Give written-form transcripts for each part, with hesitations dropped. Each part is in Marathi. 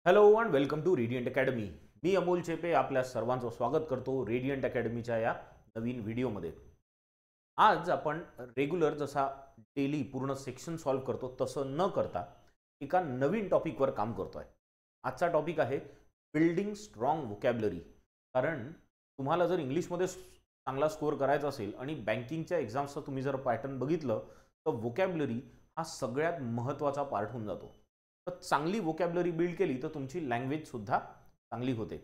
Hello and welcome to Radiant Academy. मी अमोल चेपे आपल्या सर्वांचं स्वागत करतो रेडियंट अकॅडमीच्या या नवीन व्हिडिओमध्ये. आज आपण रेग्युलर जसा डेली पूर्ण सेक्शन सॉल्व करतो तसं न करता एका नवीन टॉपिकवर काम करतोय. आजचा टॉपिक आहे बिल्डिंग स्ट्रॉंग व्होकॅब्युलरी. कारण तुम्हाला जर इंग्लिशमध्ये चांगला स्कोअर करायचा असेल आणि बँकिंगच्या एक्झाम्सचं तुम्ही जर पॅटर्न बघितलं तर व्होकॅब्युलरी हा सगळ्यात महत्त्वाचा पार्ट होऊन जातो. तर चांगली व्होकॅब्युलरी बिल्ड केली तर तुमची लँग्वेज सुद्धा चांगली होते.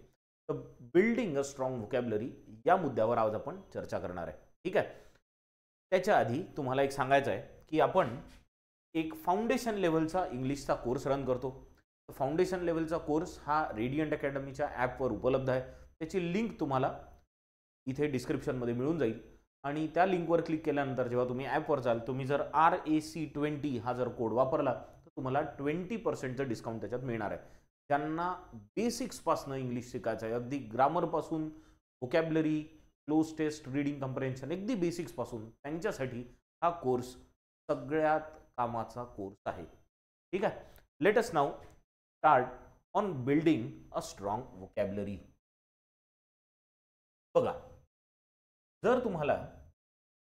तर बिल्डिंग अ स्ट्रॉंग व्होकॅब्युलरी या मुद्द्यावर आज आपण चर्चा करणार आहे. ठीक आहे. त्याच्या आधी तुम्हाला एक सांगायचं आहे की आपण एक फाउंडेशन लेवलचा इंग्लिशचा कोर्स रन करतो. फाउंडेशन लेवलचा कोर्स हा रेडियंट अकॅडमीच्या ॲपवर उपलब्ध आहे. त्याची लिंक तुम्हाला इथे डिस्क्रिप्शनमध्ये मिळून जाईल आणि त्या लिंकवर क्लिक केल्यानंतर जेव्हा तुम्ही ॲपवर जाल तुम्ही जर RAC20 हा जर कोड वापरला तर तुम्हाला 20% डिस्काउंट त्याच्यात मिळणार आहे. ज्यांना बेसिक्सपासून इंग्लिश शिकायचं आहे, अगदी ग्रामरपासून व्होकॅब्युलरी, क्लोज टेस्ट, रीडिंग कम्प्रेन्शन, अगदी बेसिक्सपासून त्यांच्यासाठी हा कोर्स सगळ्यात कामाचा कोर्स आहे. ठीक आहे. Let us now start on building a strong vocabulary. बघा, जर तुम्हाला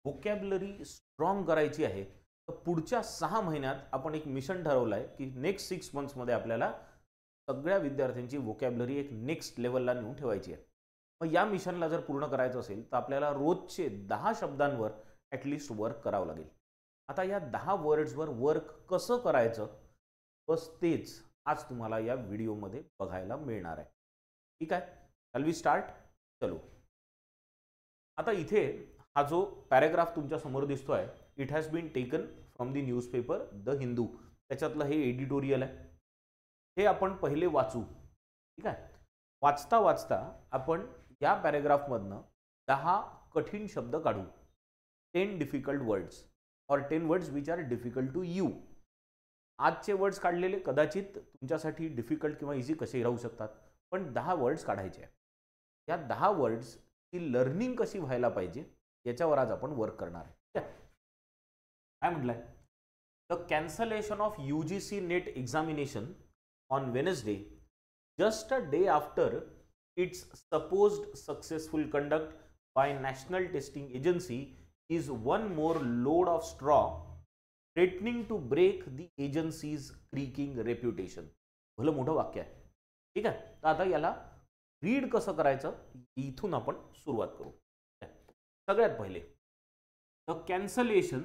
व्होकॅब्युलरी स्ट्रॉंग करायची आहे तर पुढच्या 6 महिन्यात आपण एक मिशन ठरवलं आहे की नेक्स्ट 6 मंथ्समध्ये आपल्याला सगळ्या विद्यार्थ्यांची व्होकॅब्युलरी एक नेक्स्ट लेवलला नेऊन ठेवायची आहे. मग या मिशनला जर पूर्ण करायचं असेल तर आपल्याला रोजचे 10 शब्दांवर ॲटलिस्ट वर्क करावं लागेल. आता या 10 वर्ड्सवर वर्क कसं करायचं बस तेच आज तुम्हाला या व्हिडिओमध्ये बघायला मिळणार आहे. ठीक आहे. Shall we start? चलो. आता इथे हा जो पॅराग्राफ तुमच्या समोर दिसतोय it has been taken from the newspaper the Hindu. त्याच्यातलं हे एडिटोरियल आहे. हे आपण पहिले वाचू. ठीक आहे. वाचता वाचता आपण या पॅराग्राफमधनं 10 कठीण शब्द काढू. 10 डिफिकल्ट वर्ड्स और 10 words which are difficult to you. आजचे वर्ड्स काढलेले कदाचित तुमच्यासाठी डिफिकल्ट किंवा इझी कसेही राहू शकतात, पण 10 वर्ड्स काढायचे आहे. या 10 वर्ड्स ची लर्निंग कशी व्हायला पाहिजे याच्यावर आज आपण वर्क करणार आहे. काय म्हटलंय? The cancellation of UGC NET examination on Wednesday just a day after its supposed successful conduct by National Testing Agency is one more load of straw threatening to break the agency's creaking reputation. भलं मोठं वाक्य आहे. ठीक आहे. तर आता याला रीड कसं करायचं इथून आपण सुरुवात करू. सगळ्यात पहिले द कॅन्सलेशन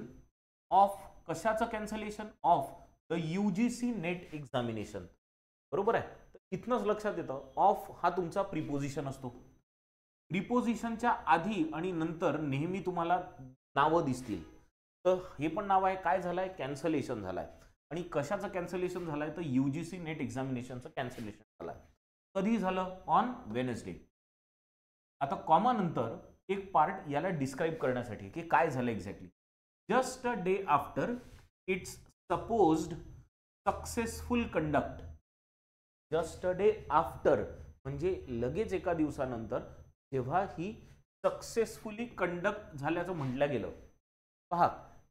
ऑफ, कशाचं cancellation? Of the UGC NET examination. बरोबर आहे. इथनंच लक्षात येतं ऑफ हा तुमचा प्रिपोजिशन असतो. प्रिपोजिशनच्या आधी आणि नंतर नेहमी तुम्हाला नावं दिसतील. तर हे पण नाव आहे. काय झालंय? कॅन्सलेशन झालंय. आणि कशाचं कॅन्सलेशन झालंय? तर UGC नेट एक्झामिनेशनचं कॅन्सलेशन झालंय. कधी झालं? On Wednesday. आता कॉमा नंतर एक पार्ट याला डिस्क्राईब करण्यासाठी की काय झालं exactly. Just a day after it's supposed successful conduct. Just a day after म्हणजे लगेच एका दिवसानंतर जेव्हा ही सक्सेसफुली कंडक्ट झाल्याचं म्हटलं गेलं. पहा,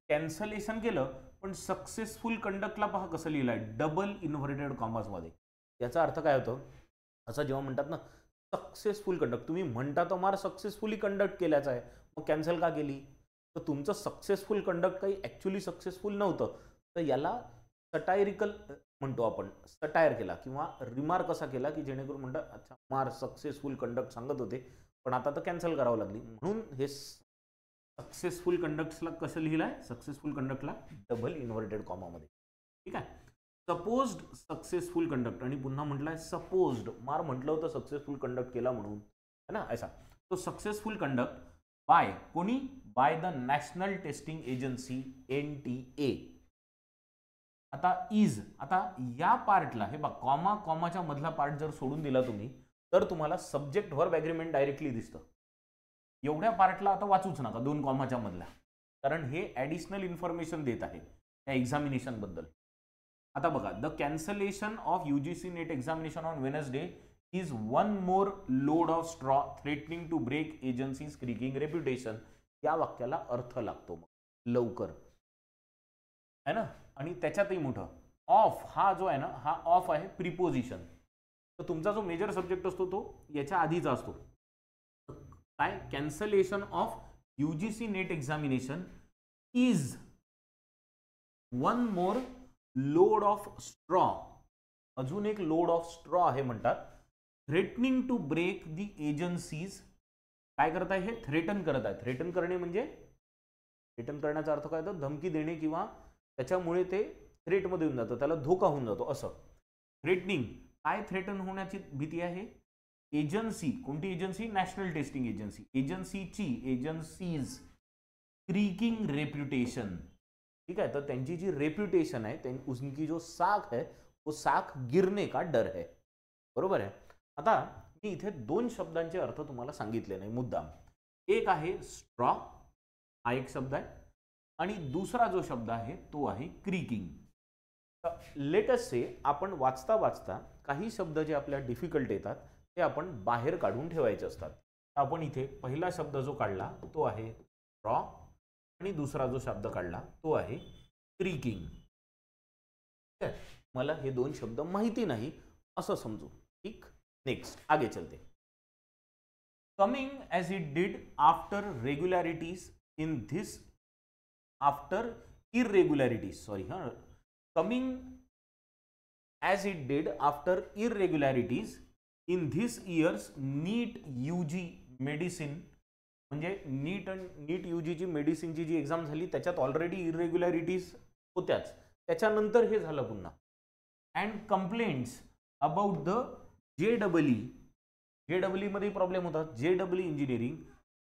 कॅन्सलेशन केलं पण सक्सेसफुल कंडक्टला पहा कसं लिहिलंय, डबल इन्व्हर्टेड कॉमासमध्ये. याचा अर्थ काय होतं? असं जेव्हा म्हणतात ना सक्सेसफुल कंडक्ट, तुम्ही म्हणता तर मार सक्सेसफुली कंडक्ट केल्याचं आहे, मग कॅन्सल का केली? तर तुमचं सक्सेसफुल कंडक्ट काही ॲक्च्युली सक्सेसफुल नव्हतं. तर याला सटायरिकल म्हणतो आपण. सटायर केला किंवा रिमार्क असा केला की जेणेकरून म्हणतात अच्छा मार सक्सेसफुल कंडक्ट सांगत होते पण आता तर कॅन्सल करावं लागली, म्हणून हे सक्सेसफुल कंडक्टला कसं लिहिलंय? सक्सेसफुल कंडक्टला डबल इन्व्हर्टेड कॉमामध्ये. ठीक आहे. सपोज्ड सक्सेसफुल कंडक्ट आणि पुन्हा म्हटलंय सपोज्ड. मार म्हटलं होतं सक्सेसफुल कंडक्ट केला म्हणून, है ना, ऐसा. तो सक्सेसफुल कंडक्ट बाय कोणी? By the national testing agency NTA. आता इज, आता या पार्टला हे बघ कॉमा कॉमाच्या मधला पार्ट जर सोडून दिला तुम्ही तर तुम्हाला सब्जेक्ट व्हर्ब ॲग्रीमेंट डायरेक्टली दिसतं. एवढ्या पार्टला आता वाचूच नका 2 कॉमाच्या मधला, कारण हे ॲडिशनल इन्फॉर्मेशन देत आहे त्या एक्झामिनेशन बद्दल. आता बघा, the cancellation of UGC NET examination on Wednesday is one more load of straw threatening to break agencies creaking reputation. या वाक्याला अर्थ लागतो मग लवकर, है ना. आणि त्याच्यातही मोठं ऑफ हा जो आहे ना हा ऑफ आहे प्रिपोजिशन. तर तुमचा जो मेजर सब्जेक्ट असतो तो याच्या आधीचा असतो. काय? Cancellation of UGC NET examination is one more load of straw. अजून एक लोड ऑफ स्ट्रॉ आहे म्हणतात. Threatening to break the agencies. काय करत आहे? हे थ्रेटन करत आहे. थ्रेटन करणे म्हणजे, थ्रेटन करण्याचा अर्थ काय? तर धमकी देणे किंवा त्याच्यामुळे ते थ्रेटमध्ये येऊन जातं, त्याला धोका होऊन जातो असं. थ्रेटनिंग. काय थ्रेटन होण्याची भीती आहे? एजन्सी. कोणती agency? National testing agency. Agencies creaking reputation. ठीक है, तो त्यांची जी रेप्युटेशन है, उनकी जो साख है वो साख गिरने का डर है. बरोबर आहे. आता मी इथे दोन शब्दांचे अर्थ तुम्हाला सांगितले नाही मुद्दाम. एक आहे स्ट्रॉ, हा एक शब्द आहे, आणि दुसरा जो शब्द आहे तो आहे क्रीकिंग. लेट अस से आपण वाचता वाचता काही शब्द जे आपल्या डिफिकल्ट येतात ते आपण बाहेर काढून ठेवायचे असतात. आपण इथे पहिला शब्द जो काढला तो आहे स्ट्रॉ आणि दुसरा जो शब्द काढला तो आहे क्रीकिंग. मला हे दोन शब्द माहिती नाही असं समजू. ठीक, नेक्स्ट आगे चलते. Coming as it did after regularities in this, after irregularities, sorry, हाँ, coming as it did after irregularities in this years NEET UG medicine. म्हणजे नीट UGची मेडिसिनची जी एक्झाम झाली त्याच्यात ऑलरेडी इरेग्युलरिटीज होत्याच, त्याच्यानंतर हे झालं पुन्हा. And complaints about the JEE मध्ये प्रॉब्लेम होता. JEE engineering.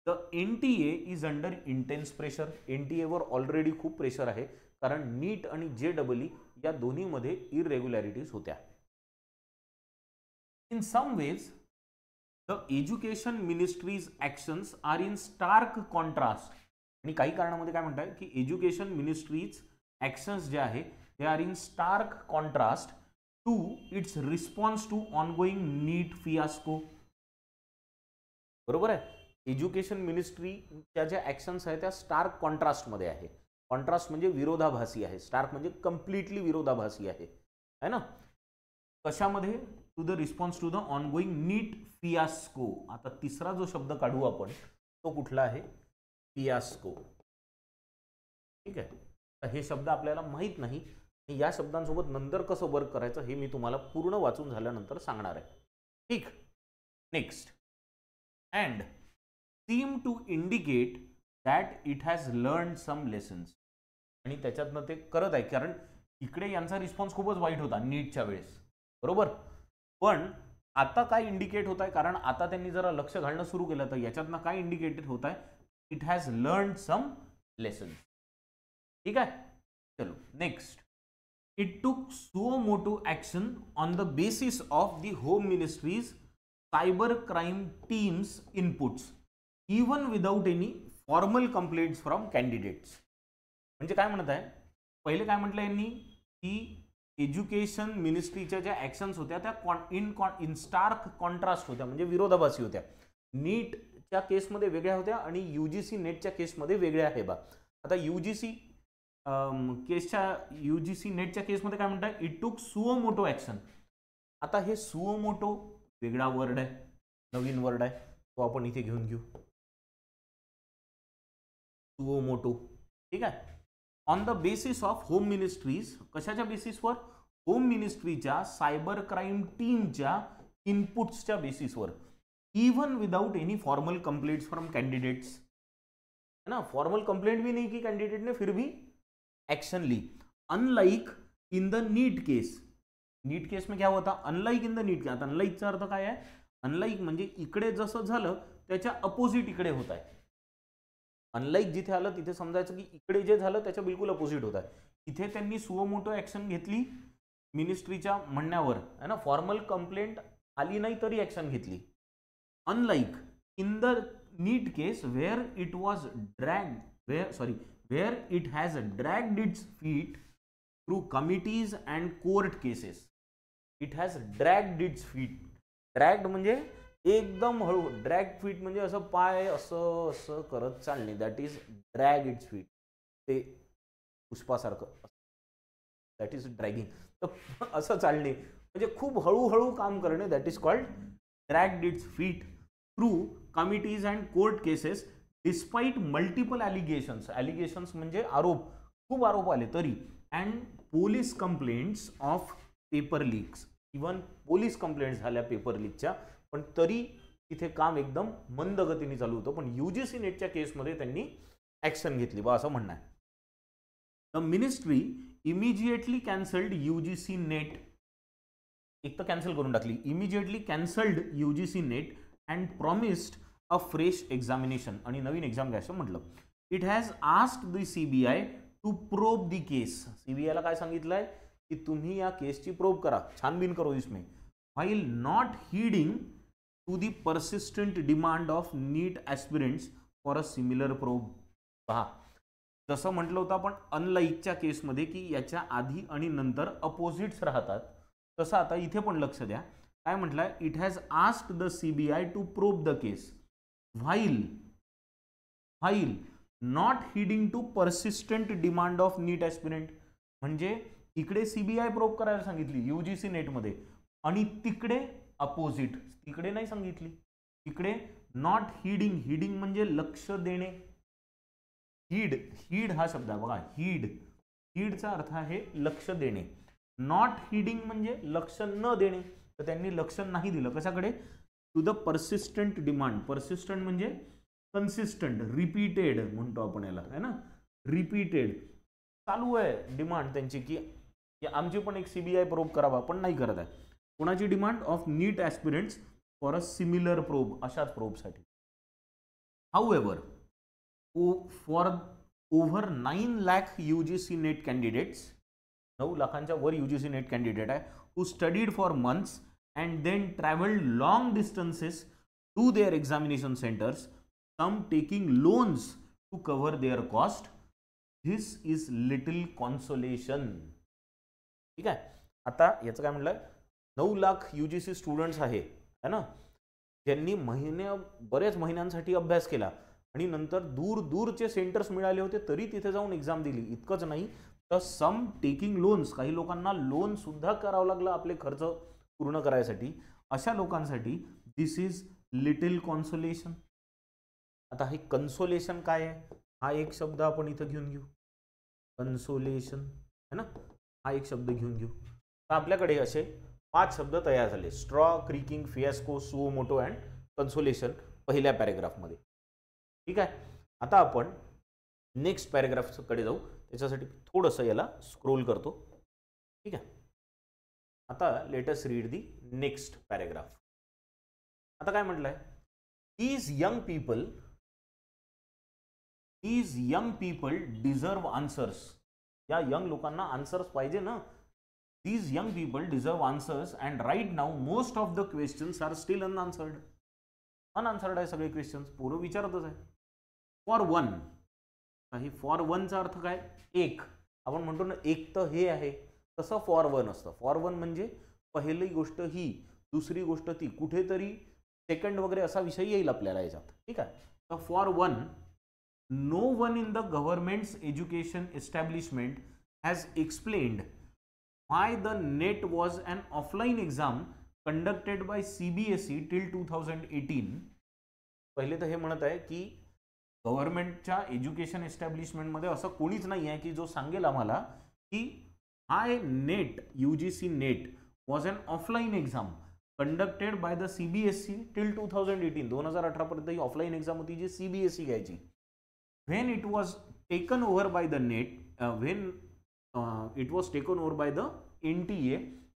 The NTA is under intense pressure. NTA वर ऑलरेडी खूप प्रेशर आहे, कारण नीट आणि JEE या दोन्हीमध्ये इरेग्युलरिटीज होत्या. In some ways the education ministry's actions are in stark contrast. आणि काही कारणामध्ये काय म्हणतात की एज्युकेशन मिनिस्ट्रीज ॲक्शन्स जे आहे they are in stark contrast to its response to ongoing NEET fiasco. बरोबर आहे. एज्युकेशन मिनिस्ट्रीच्या ज्या ॲक्शन्स आहेत त्या स्टार्क कॉन्ट्रास्टमध्ये आहे. कॉन्ट्रास्ट म्हणजे विरोधाभासी आहे, स्टार्क म्हणजे कम्प्लिटली विरोधाभासी आहे, है ना. कशामध्ये? To the response to the ongoing NEET fiasco. आता तिसरा जो शब्द काढू आपण तो कुठला आहे? फियास्को. ठीक आहे. तर हे शब्द आपल्याला माहित नाही, या शब्दांसोबत नंतर कसं वर्क करायचं हे मी तुम्हाला पूर्ण वाचून झाल्यानंतर सांगणार आहे. ठीक, next. And seem to indicate that it has learn some lessons. आणि त्याच्यातनं ते करत आहे, कारण इकडे यांचा रिस्पॉन्स खूपच वाईट होता नीटच्या वेळेस, बरोबर. पण आता काय इंडिकेट होत आहे? कारण आता त्यांनी जरा लक्ष घालणं सुरू केलं, तर याच्यातनं काय इंडिकेटेड होत आहे? It has learn some lessons. ठीक आहे, चलो next. It took suo motu action on the basis of the home ministry's cyber crime teams inputs even without any formal complaints from candidates. म्हणजे काय म्हणत आहे? पहिले काय म्हटलं यांनी की एज्युकेशन मिनिस्ट्रीच्या ज्या ॲक्शन्स होत्या त्या इन स्टार्क कॉन्ट्रास्ट होत्या, म्हणजे विरोधाभासी होत्या. नीटच्या केसमध्ये वेगळ्या होत्या आणि UGC नेटच्या केसमध्ये वेगळ्या आहे बा. आता UGC नेटच्या केसमध्ये काय म्हणतात? It took suo motu action. आता हे सुओ मोटो वेगळा वर्ड आहे, नवीन वर्ड आहे, तो आपण इथे घेऊन घेऊ. Suo motu. ठीक आहे. On the basis of home ministries. कशाच्या बेसिसवर? होम मिनिस्ट्रीच्या सायबर क्राईम टीमच्या इनपुट्सच्या बेसिसवर. Even without any formal complaints from candidates, है ना. फॉर्मल कंप्लेंट भी नहीं की कैंडिडेट ने, फिर भी एक्शन ली. Unlike in the NEET case. NEET case में क्या होता? Unlike in the NEET. आता अनलाइकचा अर्थ काय आहे? अनलाइक म्हणजे इकडे जसं झालं त्याच्या अपोजिट इकडे होत आहे. अनलाइक जिथे आलं तिथे समजायचं की इकडे जे झालं त्याच्या बिलकुल अपोजिट होत आहे. इथे त्यांनी सुओ मोटो ॲक्शन घेतली मिनिस्ट्रीच्या म्हणण्यावर, है ना. फॉर्मल कंप्लेंट आली नाही तरी ॲक्शन घेतली. Unlike in the NEET case where it was where it has dragged its feet through committees and court cases. It has dragged its feet. Dragged म्हणजे एकदम हळू. ड्रॅग फीट म्हणजे असं पाय असं असं करत चालणे, that is drag its feet. ते पुष्पासारखं, दॅट इज ड्रॅगिंग. तर असं चालणे, म्हणजे खूप हळूहळू काम करणे, that is called dragged its feet through committees and court cases despite multiple allegations म्हणजे आरोप, खूप आरोप आले तरी, and police complaints of paper leaks, even police complaints झाल्या पेपर लीकच्या, पण तरी तिथे काम एकदम मंद गतीने चालू होतं. पण UGC नेटच्या केसमध्ये त्यांनी ॲक्शन घेतली बा, असं म्हणणं आहे. The ministry immediately cancelled UGC NET, एक तर कॅन्सल करून टाकली, immediately cancelled UGC NET and promised a fresh examination, आणि नवीन एक्झाम घ्यायचं म्हटलं. It has asked the CBI to probe the case, CBI ला काय सांगितलंय की तुम्ही या केसची प्रोब करा, छानबीन करो इसमें, while not heeding to the persistent demand of NEET aspirants for a similar probe. पहा, जसं म्हटलं होतं आपण अनलाईकच्या केसमध्ये की याच्या आधी आणि नंतर अपोजिट्स राहतात, तसं आता इथे पण लक्ष द्या. काय म्हटलंय, it has asked the CBI to probe the case while not heeding to persistent demand of NEET aspirant. म्हणजे इकडे CBI प्रोब करायला सांगितली UGC नेटमध्ये, आणि तिकडे अपोजिट, तिकडे नाही सांगितली, तिकडे नॉट हीडिंग, हीडिंग म्हणजे लक्ष देणे, हीड हा शब्द आहे बघा, हीडचा अर्थ आहे लक्ष देणे. नॉट हीडिंग म्हणजे लक्ष न देणे, तर त्यांनी लक्ष नाही दिलं कशाकडे, to the persistent demand. Persistent म्हणजे कन्सिस्टंट, रिपीटेड म्हणतो आपण याला, है ना, रिपीटेड चालू आहे डिमांड त्यांची की आमची पण एक CBI प्रोब करावा, पण नाही करत आहे. कोणाची demand, of NEET aspirants for a similar probe, अशाच प्रोबसाठी. However for over 9 lakh UGC NET candidates, 9 लाखांच्या वर UGC नेट कॅन्डिडेट आहे, who studied for months and then travelled long distances to their examination centres, some taking loans to cover their cost, this is little consolation. ठीक आहे, आता याचं काय म्हटलं, 9 लाख UGC स्टुडंट्स आहे ना, ज्यांनी बरेच महिन्यांसाठी अभ्यास केला आणि नंतर दूरचे सेंटर्स मिळाले होते तरी तिथे जाऊन एक्झाम दिली. इतकंच नाही तर सम टेकिंग लोन्स, काही लोकांना लोन सुद्धा करावं लागलं आपले खर्च पूर्ण करायसाठी. अशा लोकांसाठी दिस इज लिटिल कॉन्सोलेशन. आता हे कन्सोलेशन काय आहे, हा एक शब्द आपण इथं घेऊन घेऊ, कन्सोलेशन है ना, हा एक शब्द घेऊन घेऊ. तर आपल्याकडे असे 5 शब्द तयार झाले, straw, creaking, fiasco, suo motu and consolation पहिल्या पॅरेग्राफमध्ये. ठीक आहे, आता आपण नेक्स्ट पॅरेग्राफकडे जाऊ, त्याच्यासाठी थोडंसं याला स्क्रोल करतो. ठीक आहे, आता let us read the next paragraph. आता काय म्हटलंय, these young people deserve answers. या यंग लोकांना आन्सर्स पाहिजे ना. These young people deserve answers and right now most of the questions are still unanswered. Unanswered आहे सगळे क्वेश्चन्स, पोरं विचारतच आहे. फॉर वन, काही फॉर वनचा अर्थ काय, एक, आपण म्हणतो ना एक तर हे आहे, तसं फॉर वन असतं. फॉर वन म्हणजे पहिली गोष्ट ही, दुसरी गोष्ट ती, कुठेतरी सेकंड वगैरे असा विषय येईल आपल्याला याच्यात. ठीक आहे, तर for one, no one in the government's education establishment has explained why the NET was an offline exam conducted by CBSE till 2018. पहिले तर हे म्हणत आहे की गव्हर्नमेंटच्या एज्युकेशन एस्टॅब्लिशमेंटमध्ये असं कोणीच नाही आहे की जो सांगेल आम्हाला की हाय NET, UGC NET was an offline exam conducted by the CBSE till 2018. 2018 पर्यंत ही ऑफलाईन एक्झाम होती जी CBSE घ्यायची. When it was taken over by the NET, it was taken over by the NTA.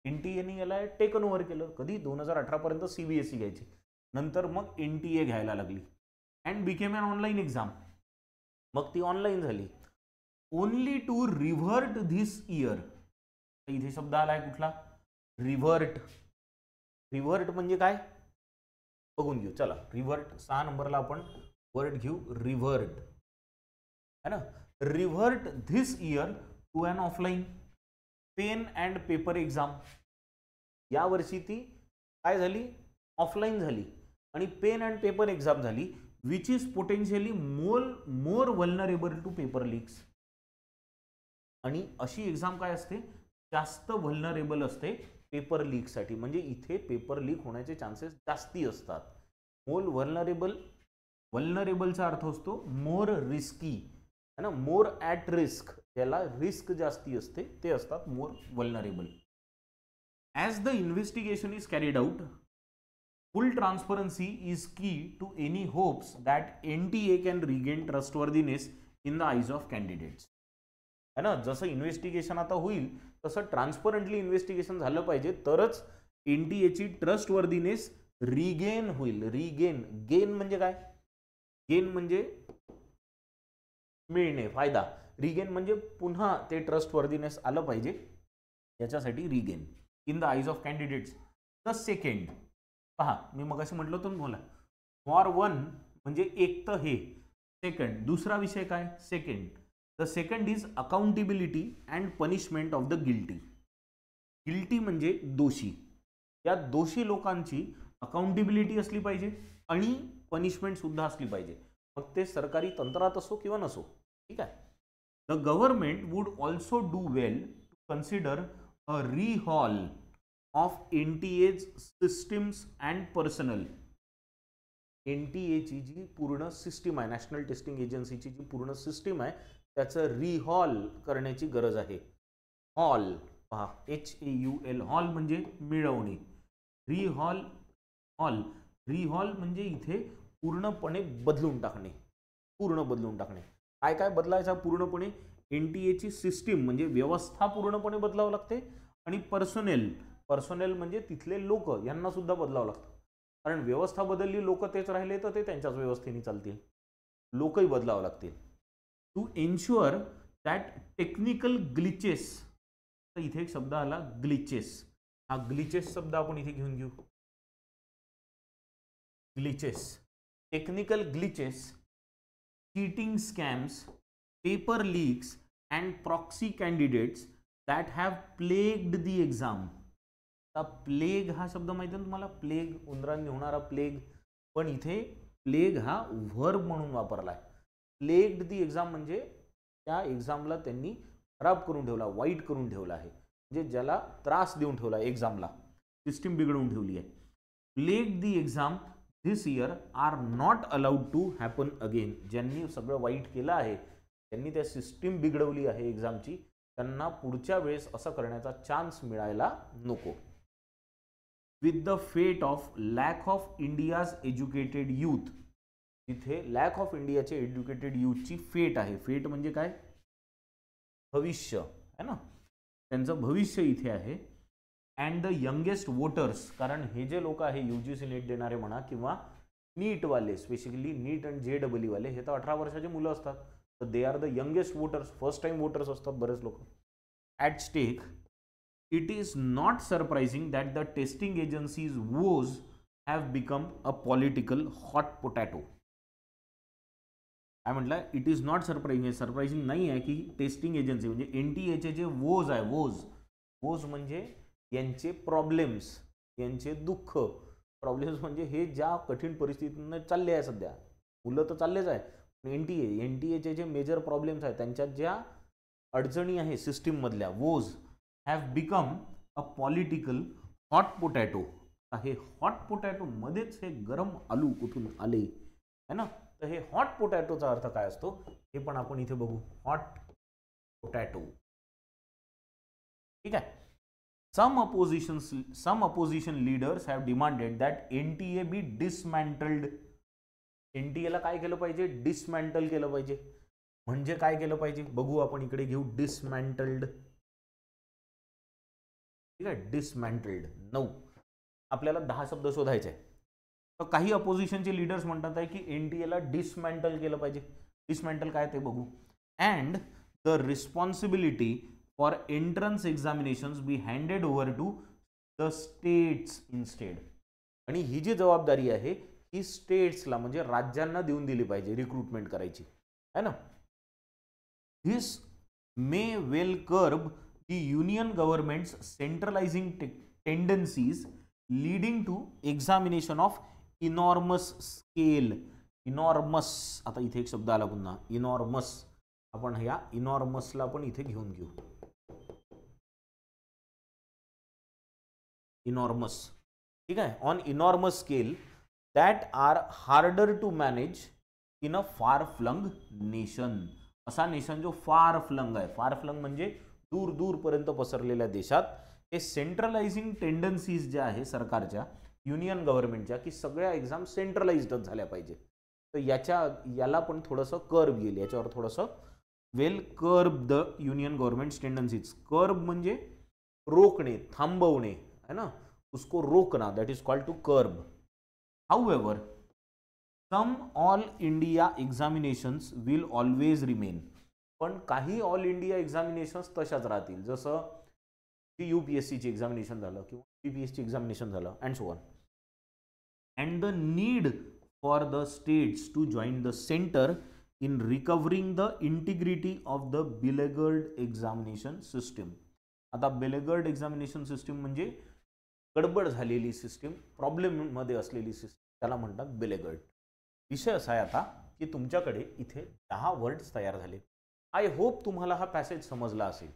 NTA याला टेकन ओव्हर केलं कधी, 2018 पर्यंत CBSE घ्यायची, नंतर मग NTA घ्यायला लागली and became an online exam. मग ती ऑनलाईन झाली. Only to revert this year, इथे शब्द आलाय कुठला, रिव्हर्ट. रिव्हर्ट म्हणजे काय बघून घेऊ, चला. रिव्हर्ट 6 नंबरला आपण वर्ड घेऊ, रिव्हर्ट है ना. Revert this year to an offline pen and paper exam. या वर्षी ती काय झाली, ऑफलाईन झाली आणि पेन अँड पेपर एक्झाम झाली, which is potentially more vulnerable to paper leaks. आणि अशी एक्झाम काय असते, जास्त वल्नरेबल असते पेपर लीकसाठी, म्हणजे इथे पेपर लीक होण्याचे चान्सेस जास्ती असतात. मोर वल्नरेबलचा अर्थ असतो मोर रिस्की है ना, मोर ॲट रिस्क, ज्याला रिस्क जास्ती असते ते असतात मोर vulnerable. As the investigation is carried out, full transparency is key to any hopes that NTA can regain trustworthiness in the eyes of candidates. है ना, जसं इन्व्हेस्टिगेशन आता होईल तसं ट्रान्सपरंटली इन्व्हेस्टिगेशन झालं पाहिजे, तरच एनटीएची ट्रस्टवर्दीनेस रिगेन होईल. गेन म्हणजे काय? गेन म्हणजे मिळणे, फायदा. रिगेन म्हणजे पुन्हा ते ट्रस्टवर्दीनेस आलं पाहिजे, याच्यासाठी regain in the eyes of candidates. The second, पहा मी मगाशी म्हटलं होतं बोला, फॉर वन म्हणजे एक तर हे. सेकंड, दुसरा विषय काय? Second, the second is accountability and punishment of the guilty. Guilty म्हणजे दोषी, या दोषी लोकांची अकाउंटेबिलिटी असली पाहिजे आणि पनिशमेंट सुद्धा असली पाहिजे, मग ते सरकारी तंत्रात असो किंवा नसो. ठीक आहे. The government would also do well to consider a rehaul of NTA's systems and personnel. NTA ची जी पूर्ण सिस्टीम आहे, नॅशनल टेस्टिंग एजन्सीची जी पूर्ण सिस्टीम आहे, त्याचं रिहॉल करण्याची गरज आहे. हॉल पहा, HAUL, हॉल म्हणजे मिळवणी. रिहॉल म्हणजे इथे पूर्णपणे बदलून टाकणे, काय काय बदलायचं पूर्णपणे? NTA ची सिस्टीम म्हणजे व्यवस्था पूर्णपणे बदलावं लागते, आणि पर्सोनेल म्हणजे तिथले लोक, यांना सुद्धा बदलावं लागतं. कारण व्यवस्था बदलली, लोक तेच राहिले तर ते त्यांच्याच व्यवस्थेने चालतील, लोकही बदलावं लागतील. To ensure that technical glitches, तर इथे एक शब्द आला ग्लिचेस, हा ग्लिचेस शब्द आपण इथे घेऊन घेऊ. Glitches, technical glitches, cheating scams, paper leaks and proxy candidates that have plagued the exam. आता प्लेग हा शब्द माहिती आहे तुम्हाला, प्लेग, उंदरांनी होणारा प्लेग, पण इथे प्लेग हा व्हर्ब म्हणून वापरला आहे. प्लेग्ड दी एक्झाम म्हणजे त्या एक्झामला त्यांनी खराब करून ठेवला, वाईट करून ठेवला आहे, म्हणजे ज्याला त्रास देऊन ठेवला, एक्झामला सिस्टीम बिघडवून ठेवली आहे. Plagued the exam this year are not allowed to happen again. ज्यांनी सगळं वाईट केलं आहे, त्यांनी त्या सिस्टीम बिघडवली आहे एक्झामची, त्यांना पुढच्या वेळेस असं करण्याचा चान्स मिळायला नको. विथ द फेट of lack of India's educated youth, तिथे लॅक ऑफ इंडियाचे एज्युकेटेड यूथची फेट आहे. फेट म्हणजे काय? भविष्य है ना, त्यांचं भविष्य इथे आहे. अँड द यंगेस्ट वोटर्स, कारण हे जे लोक आहे UGC नीट देणारे म्हणा किंवा नीटवाले, स्पेसिफिकली नीट आणि JEE वाले, हे तर 18 वर्षाचे मुलं असतात, तर they are the youngest voters, first time voters असतात बरेच लोक. At stake, it is not surprising that the testing agencies' woes have become a political hot potato. काय म्हटलं? इट इज नॉट सरप्राइजिंग नाही आहे की टेस्टिंग एजन्सी म्हणजे NTA जे वोज आहे, वोज म्हणजे यांचे प्रॉब्लेम्स, यांचे दुःख. प्रॉब्लेम्स म्हणजे हे ज्या कठीण परिस्थितीतून चालले आहे सध्या, मुलं तर चाललेच आहे, NTA जे मेजर प्रॉब्लेम्स आहेत, त्यांच्यात ज्या अडचणी आहे सिस्टीम मधल्या, woes have become a political hot potato. हे हॉट पोटॅटो मध्येच हे गरम आलू कुठून आले है ना, तर हे हॉट पोटॅटोचा अर्थ काय असतो हे पण आपण इथे बघू. Hot potato. ठीक आहे. some opposition leaders have demanded that NTA be dismantled. NTA ला काय केलं पाहिजे? डिसमॅन्टल केलं पाहिजे. म्हणजे काय केलं पाहिजे बघू, आपण इकडे घेऊ डिसमॅन्टल्ड. ठीक आहे, डिसमॅन्टल्ड. 9 आपल्याला 10 शब्द शोधायचे आहे. तर काही अपोजिशनचे लीडर्स म्हणतात आहे की NTA ला डिसमॅन्टल केलं पाहिजे. डिसमॅन्टल काय ते बघू. And the responsibility for entrance examinations be handed over to the states instead. आणि ही जी जबाबदारी आहे ही स्टेट्सला म्हणजे राज्यांना देऊन दिली पाहिजे रिक्रुटमेंट करायची है ना. This may well कर्ब the union government's centralizing tendencies leading to examination of enormous scale. enormous, आता इथे एक शब्द आला पुन्हा enormous. आपण ह्या enormous ला पण इथे घेऊन घेऊ. इनॉर्मस, ठीक आहे, on enormous scale that are harder to manage in a far flung nation. असा नेशन जो फार फ्लंग आहे, फार फ्लंग म्हणजे दूर दूरपर्यंत पसरलेल्या देशात, हे सेंट्रलायझिंग टेंडन्सीज ज्या आहे सरकारच्या, युनियन गव्हर्नमेंटच्या, की सगळ्या एक्झाम सेंट्रलाइज्डच झाल्या पाहिजे. तर याला पण थोडंसं कर्ब येईल, याच्यावर थोडंसं well curb the union government tendencies. Curb म्हणजे रोखणे, थांबवणे है ना, उसको रोकना, that is called to curb. However some all India examinations will always remain. पण काही ऑल इंडिया एक्झामिनेशन्स तशाच राहतील, जसं की UPSCची एक्झामिनेशन झालं किंवा CPSCची एक्झामिनेशन झालं and so on. And the need for the states to join the centre in recovering the integrity of the beleaguered examination system. आता beleaguered examination system म्हणजे गडबड झालेली सिस्टीम, प्रॉब्लेम मध्ये असलेली सिस्टीम, त्याला म्हणतात beleaguered. विषय असा आहे आता की तुमच्याकडे इथे 10 वर्ड्स तयार झाले. आय होप तुम्हाला हा पॅसेज समजला असेल.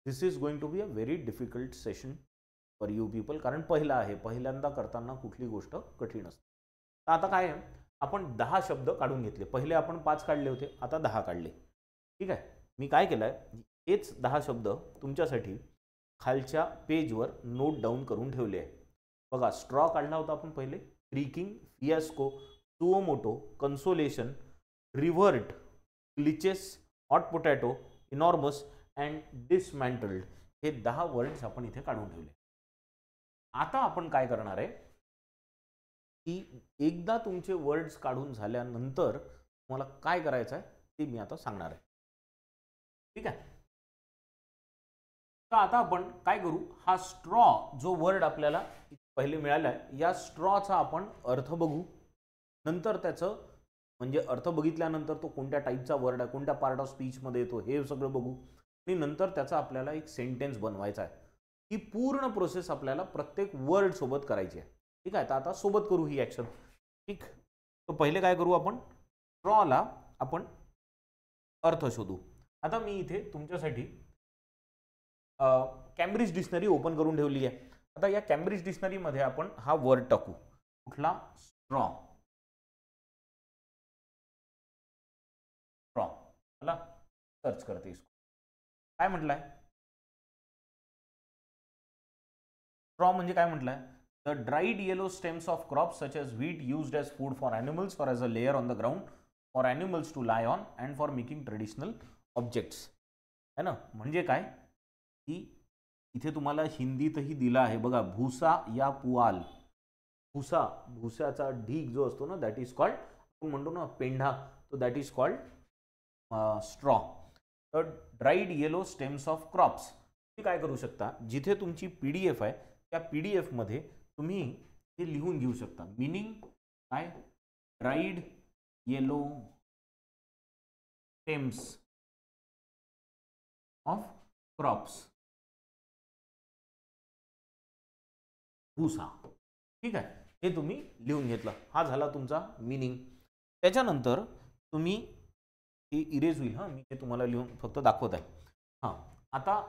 This is going to be a very difficult session for you people, कारण पहिला आहे, पहिल्यांदा करताना कुठली गोष्ट कठीण असते. तर आता काय आहे, आपण 10 शब्द काढून घेतले. पहिले आपण 5 काढले होते, आता 10 काढले. ठीक आहे, मी काय केलंय, हेच 10 शब्द तुमच्यासाठी खालच्या पेजवर नोट डाऊन करून ठेवले आहे. बघा, स्ट्रॉ काढला होता आपण पहिले, creaking, fiasco, suo motu, consolation, revert, glitches, hot potato, enormous and dismantled. हे 10 वर्ड्स आपण इथे काढून ठेवले. आता आपण काय करणार आहे की एकदा तुमचे वर्ड्स काढून झाल्यानंतर तुम्हाला काय करायचं आहे ते मी आता सांगणार आहे. ठीक आहे, तर आता आपण काय करू, हा स्ट्रॉ जो वर्ड आपल्याला पहिले मिळाला आहे, या स्ट्रॉचा आपण अर्थ बघू. नंतर त्याचं म्हणजे अर्थ बघितल्यानंतर तो कोणत्या टाईपचा वर्ड आहे, कोणत्या पार्ट ऑफ स्पीचमध्ये येतो, हे सगळं बघू. आणि नंतर त्याचा आपल्याला एक सेंटेन्स बनवायचा आहे. ही पूर्ण प्रोसेस आपल्याला प्रत्येक वर्ड सोबत करायची आहे. ठीक आहे, तर आता सोबत करू ही ॲक्शन. ठीक, तर पहिले काय करू, आपण स्ट्रॉला आपण अर्थ शोधू. आता मी इथे तुमच्यासाठी कॅम्ब्रिज डिक्शनरी ओपन करून ठेवली आहे. आता या कॅम्ब्रिज डिक्शनरीमध्ये आपण हा वर्ड टाकू, कुठला, स्ट्रॉ. स्ट्रॉ मला सर्च करते इसको. काय म्हटलंय, स्ट्रॉ म्हणजे काय म्हटलंय, the dried yellow stems of crops such as wheat used as food for animals और as a layer on the ground for animals to lie on and for making traditional objects. है ना, म्हणजे काय की इथे तुम्हाला हिंदीतही दिला आहे बघा, भूसा या पुआल. भूसा, भूसाचा ढीग जो असतो ना, दॅट इज कॉल्ड, आपण म्हणतो ना पेंढा, तो दॅट इज कॉल्ड स्ट्रॉ. तर dried yellow stems of crops. तुम्ही काय करू शकता, जिथे तुमची PDF आहे त्या PDF मध्ये तुम्ही हे लिहून घेऊ शकता. मीनिंग काय, dried yellow stems of crops, भूसा. ठीक आहे, हे तुम्ही लिहून घेतलं, हा झाला तुमचा मीनिंग. त्याच्यानंतर तुम्ही हे इरेज होईल. हां, मी हे तुम्हाला लिहून फक्त दाखवत आहे. हां, आता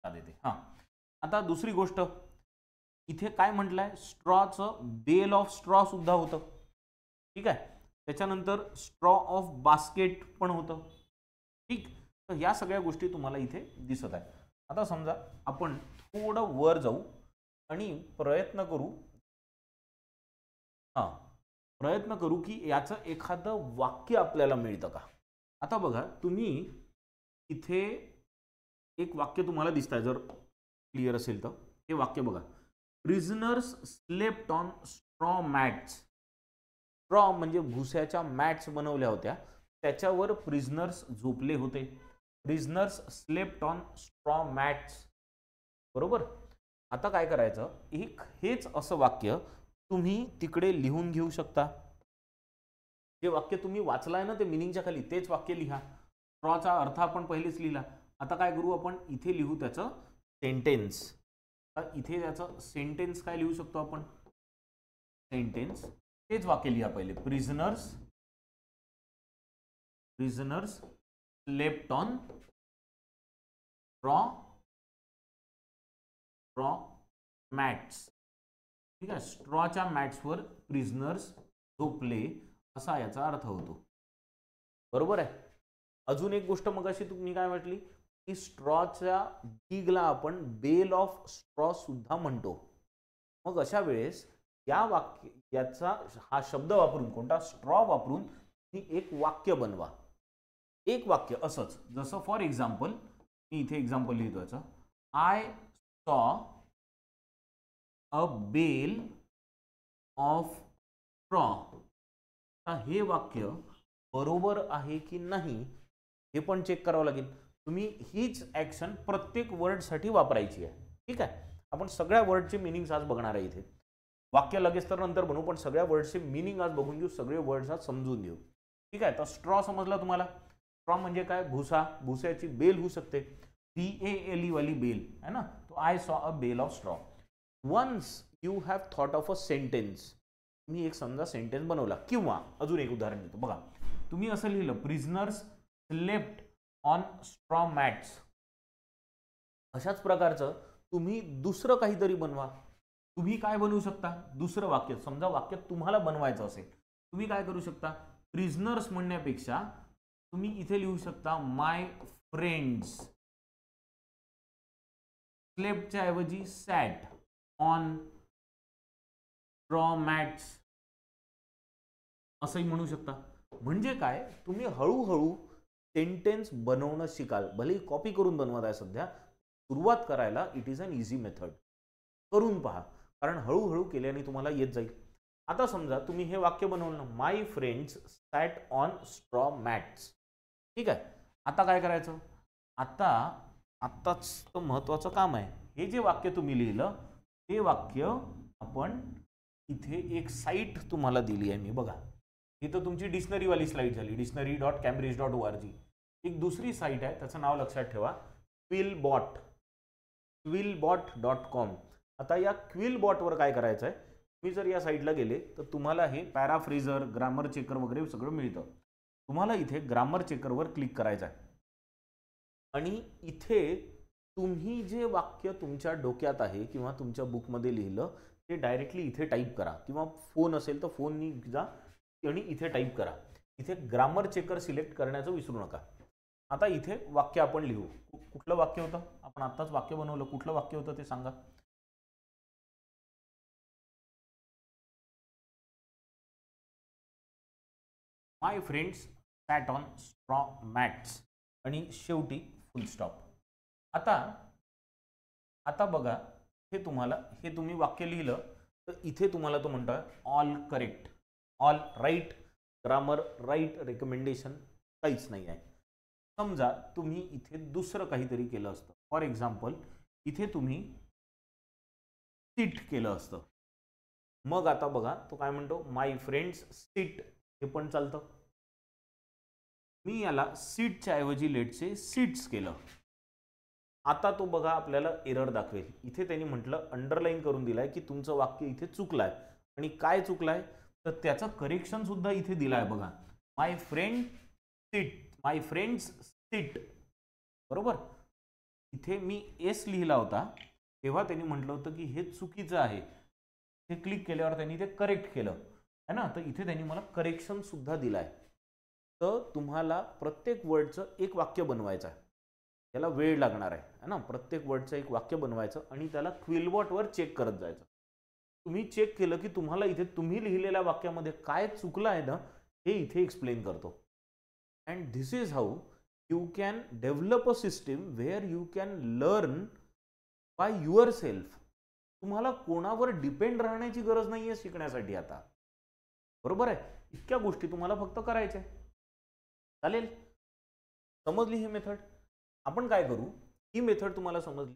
देते. हां, आता दुसरी गोष्ट, इथे काय म्हटलंय, स्ट्रॉचं बेल ऑफ स्ट्रॉ सुद्धा होतं. ठीक आहे, त्याच्यानंतर स्ट्रॉ ऑफ बास्केट पण होतं. ठीक, तर या सगळ्या गोष्टी तुम्हाला इथे दिसत आहे. आता समजा आपण थोडं वर जाऊ आणि प्रयत्न करू की याचं एखादं वाक्य आपल्याला मिळतं का. आता बघा, तुम्ही इथे एक वाक्य तुम्हाला दिसत आहे, जर क्लिअर असेल तर हे वाक्य बघा, prisoners slept on straw mats. Straw म्हणजे भुस्याच्या मॅट्स बनवल्या होत्या, त्याच्यावर प्रिझनर्स झोपले होते. Prisoners slept on straw mats, बरोबर. आता काय करायचं, एक हेच असं वाक्य तुम्ही तिकडे लिहून घेऊ शकता. जे वाक्य तुम्ही वाचलाय ना, ते मिनिंगच्या खाली तेच वाक्य लिहा. स्ट्रॉचा अर्थ आपण पहिलेच लिहिला. आता काय करू, आपण इथे लिहू त्याचं सेंटेन्स. इथे त्याचं सेंटेन्स काय लिहू शकतो आपण, सेंटेन्स, तेच वाक्य लिहा पहिले, prisoners slept on straw straw mats, ठीक आहे, स्ट्रॉच्या मॅट्सवर प्रिझनर्स झोपले असा याचा अर्थ होतो. बरोबर आहे. अजून एक गोष्ट मगाशी तुम्ही काय म्हटली की स्ट्रॉच्या बिगला आपण बेल ऑफ स्ट्रॉ सुद्धा म्हणतो. मग अशा वेळेस याचा हा शब्द वापरून, कोणता, स्ट्रॉ वापरून ही एक वाक्य बनवा. एक वाक्य असंच, जसं फॉर एक्झाम्पल मी इथे एक्झाम्पल लिहितो याचं, I saw a bale of straw. हे वाक्य बरोबर आहे की नाही हे पण चेक करावं लागेल. तुम्ही हीच ऍक्शन प्रत्येक वर्डसाठी वापरायची आहे. ठीक आहे. आपण सगळ्या वर्डचे मिनिंग आज बघणार आहे. इथे वाक्य लगेच तर नंतर बनवू, पण सगळ्या वर्डचे मिनिंग आज बघून घेऊ, सगळे वर्ड्स आज समजून घेऊ. ठीक आहे. तर स्ट्रॉ समजला तुम्हाला. स्ट्रॉ म्हणजे काय, भुसा, भुसाची बेल होऊ शकते, BALE वाली बेल है ना. तो I saw a bale of straw. Once you have thought of a sentence, मी एक समजा सेंटेन्स बनवला. किंवा अजून एक उदाहरण देतो बघा, तुम्ही असं लिहिलं, prisoners slept on straw mats. अशाच प्रकारचं तुम्ही दुसरं काहीतरी बनवा. तुम्ही काय बनवू शकता, दुसरं वाक्य, समजा वाक्य तुम्हाला बनवायचं असेल, तुम्ही काय करू शकता, प्रिझनर्स म्हणण्यापेक्षा तुम्ही इथे लिहू शकता माय फ्रेंड्स स्लेप्टच्या ऐवजी सॅट ऑन स्ट्रॉ मॅट्स असंही म्हणू शकता. म्हणजे काय, तुम्ही हळूहळू सेंटेन्स बनवणं शिकाल. भले कॉपी करून बनवत आहे सध्या, सुरुवात करायला it is an easy method. करून पहा, कारण हळूहळू केल्याने तुम्हाला येत जाईल. आता समजा तुम्ही हे वाक्य बनवलं, my friends sat on straw mats. ठीक आहे. आता काय करायचं, आत्ताच तर महत्वाचं काम आहे. हे जे वाक्य तुम्ही लिहिलं ते वाक्य आपण इथे एक साईट तुम्हाला दिली आहे मी, बघा ही तर तुमची डिक्शनरीवाली स्लाईड झाली, dictionary.cambridge.org. एक दुसरी साईट आहे, त्याचं नाव लक्षात ठेवा, quillbot.com. आता या क्विलबॉटवर काय करायचं आहे, तुम्ही जर या साईटला गेले तर तुम्हाला हे पॅराफ्रेझर, ग्रामर चेकर वगैरे सगळं मिळतं. तुम्हाला इथे ग्रामर चेकरवर क्लिक करायचं आहे आणि इथे तुम्ही जे वाक्य तुमच्या डोक्यात आहे किंवा तुमच्या बुकमध्ये लिहिलं ते डायरेक्टली इथे टाईप करा, किंवा फोन असेल तर फोननी जा आणि इथे टाईप करा. इथे ग्रामर चेकर सिलेक्ट करण्याचं विसरू नका. आता इथे वाक्य आपण लिहू. कुठलं वाक्य होतं, आपण आत्ताच वाक्य बनवलं, कुठलं वाक्य होतं ते सांगा. My friends sat on straw mats आणि शेवटी फुल स्टॉप. आता बघा, हे तुम्ही वाक्य लिहिलं तर इथे तुम्हाला तो म्हणतोय all correct, all right, grammar right, recommendation काहीच नाही आहे. समजा तुम्ही इथे दुसरं काहीतरी केलं असतं, फॉर एक्झाम्पल इथे तुम्ही सिट केलं असतं. मग आता बघा तो काय म्हणतो, माय फ्रेंड्स सिट, हे पण चालतं. मी याला सीटच्या ऐवजी लेटचे सीट्स केलं. आता तो बघा आपल्याला एरर दाखवेल. इथे त्यांनी म्हटलं, अंडरलाईन करून दिलाय की तुमचं वाक्य इथे चुकलाय. आणि काय चुकलाय तर त्याचं करेक्शन सुद्धा इथे दिलाय बघा, माय फ्रेंड सीट, माय फ्रेंड्स सीट. बरोबर, इथे मी एस लिहिला होता तेव्हा त्यांनी म्हटलं होतं की हे चुकीचं आहे. ते क्लिक केल्यावर त्यांनी ते करेक्ट केलं है ना. तर इथे त्यांनी मला करेक्शन सुद्धा दिलाय. तर तुम्हाला प्रत्येक वर्डचं एक वाक्य बनवायचं आहे, त्याला वेळ लागणार आहे ना. प्रत्येक वर्डचं एक वाक्य बनवायचं आणि त्याला क्विलबॉटवर चेक करत जायचं. तुम्ही चेक केलं की तुम्हाला इथे तुम्ही लिहिलेल्या वाक्यामध्ये काय चुकलं आहे ना हे इथे एक्सप्लेन करतो. And this is how you can develop a system where you can learn by yourself. तुम्हाला कोणावर डिपेंड राहण्याची गरज नाही आहे शिकण्यासाठी आता. बरोबर आहे, इतक्या गोष्टी तुम्हाला फक्त करायच्या. चालेल, समजली ही मेथड. आपण काय करू, ही मेथड तुम्हाला समजली,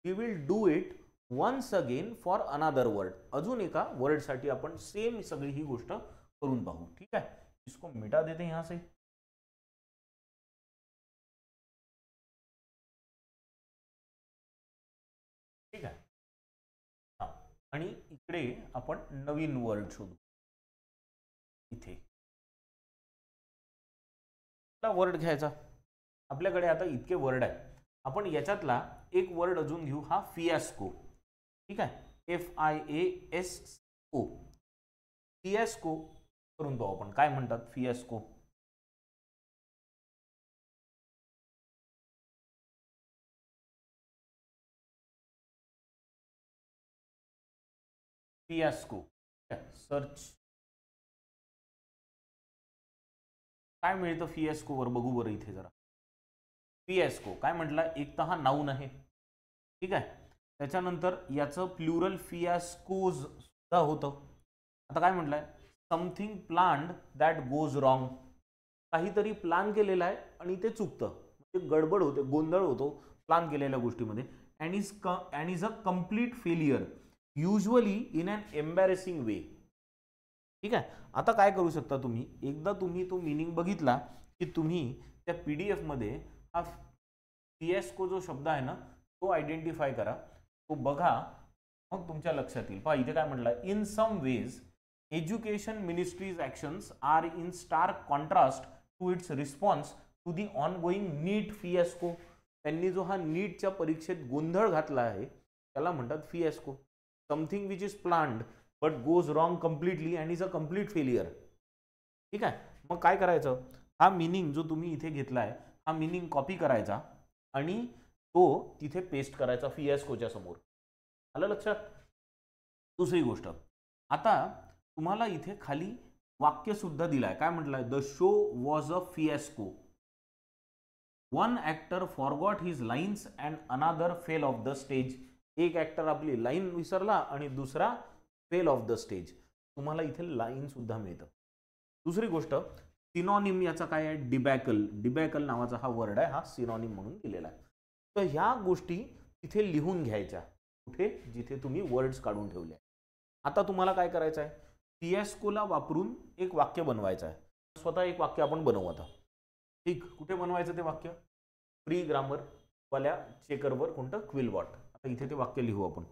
we will do it once again for another word. अजून एका वर्डसाठी आपण सेम सगळी ही गोष्ट करून पाहू. ठीक आहे, इसको मिटा देते यहां से. ठीक आहे, आणि इकडे आपण नवीन वर्ड शोधू. इथे वर्ड घ्यायचा. आपल्याकडे आता इतके वर्ड आहे, आपण याच्यातला एक वर्ड अजून घेऊ, हा फियास्को. ठीक आहे, FIASCO, फियास्को करून पाहू आपण. काय म्हणतात फियास्को? फियास्को सर्च काय मिळतं फियास्को वर बघू बरं इथे जरा. फियास्को काय म्हटलं, एक तर हा नाऊन आहे, ठीक आहे. त्याच्यानंतर याचं प्लुरल फियास्कोज सुद्धा होतं. आता काय म्हटलंय, something planned that goes wrong, काहीतरी प्लान केलेला आहे आणि ते चुकतं, म्हणजे गडबड होते, गोंधळ होतो प्लान केलेल्या गोष्टीमध्ये. And is a complete failure usually in an embarrassing way. ठीक आहे. आता काय करू शकता तुम्ही, एकदा तुम्ही तो मिनिंग बघितला की तुम्ही त्या PDF मध्ये हा फियास्को जो शब्द आहे ना तो आयडेंटिफाय करा, तो बघा, मग तुमच्या लक्षात येईल. पहा इथे काय म्हटलं, in some ways education ministry's actions are in stark contrast to its response to the ongoing NEET fiasco. त्यांनी जो हा नीटच्या परीक्षेत गोंधळ घातला आहे त्याला म्हणतात fiasco. Something which is planned but goes wrong completely and is a complete failure. ठीक आहे. मग काय करायचं, हा मिनिंग जो तुम्ही इथे घेतलाय हा मिनिंग कॉपी करायचा आणि तो तिथे पेस्ट करायचा फियास्कोच्या समोर. आलं लक्षात? दुसरी गोष्ट, आता तुम्हाला इथे खाली वाक्य सुद्धा दिलाय. काय म्हटलंय, the show was a fiasco. One actor forgot his lines and अनादर फेल ऑफ द स्टेज. एक ऍक्टर आपली लाईन विसरला आणि दुसरा फेल ऑफ द स्टेज. तुम्हाला इथे लाईन सुद्धा मिळतं. दुसरी गोष्ट, सिनॉनिम याचा काय आहे, डिबॅकल. डिबॅकल नावाचा हा वर्ड आहे, हा सिनॉनिम म्हणून दिलेला आहे. तर ह्या गोष्टी तिथे लिहून घ्यायच्या, कुठे, जिथे तुम्ही वर्ड्स काढून ठेवले. आता तुम्हाला काय करायचं आहे, फियास्कोला वापरून एक वाक्य बनवायचं आहे. स्वतः एक वाक्य आपण बनवू आता. ठीक, कुठे बनवायचं ते वाक्य, फ्री ग्रामर वाल्या चेकरवर कोणतं, क्विलबॉट. आता इथे ते वाक्य लिहू आपण.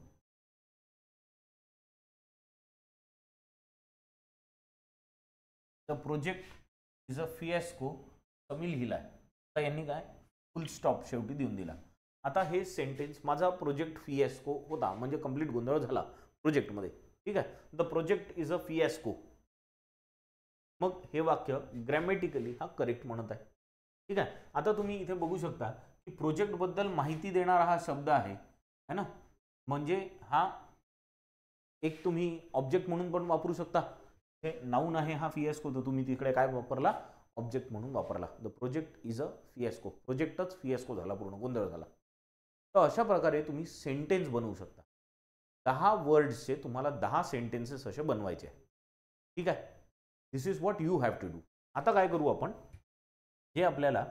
The project is a fiasco, मी लिहिलाय. आता यांनी काय फुल स्टॉप शेवटी देऊन दिला. आता हे सेंटेन्स, माझा प्रोजेक्ट फियास्को होता, म्हणजे कंप्लीट गोंधळ झाला प्रोजेक्टमध्ये. ठीक आहे, the project is a fiasco. मग हे वाक्य ग्रॅमॅटिकली हा करेक्ट म्हणत आहे. ठीक आहे. आता तुम्ही इथे बघू शकता की प्रोजेक्ट बद्दल माहिती देणारा हा शब्द आहे है ना, म्हणजे हा एक तुम्ही ऑब्जेक्ट म्हणून पण वापरू शकता. हे नाऊन आहे हा फियास्को, तर तुम्ही तिकडे काय वापरला, ऑब्जेक्ट म्हणून वापरला. The project is a fiasco, प्रोजेक्टच फियास्को झाला, पूर्ण गोंधळ झाला. तर अशा प्रकारे तुम्ही सेंटेन्स बनवू शकता. 10 वर्ड्सचे तुम्हाला 10 सेंटेन्सेस असे बनवायचे. ठीक आहे, this is what you have to do. आता काय करू आपण, जे आपल्याला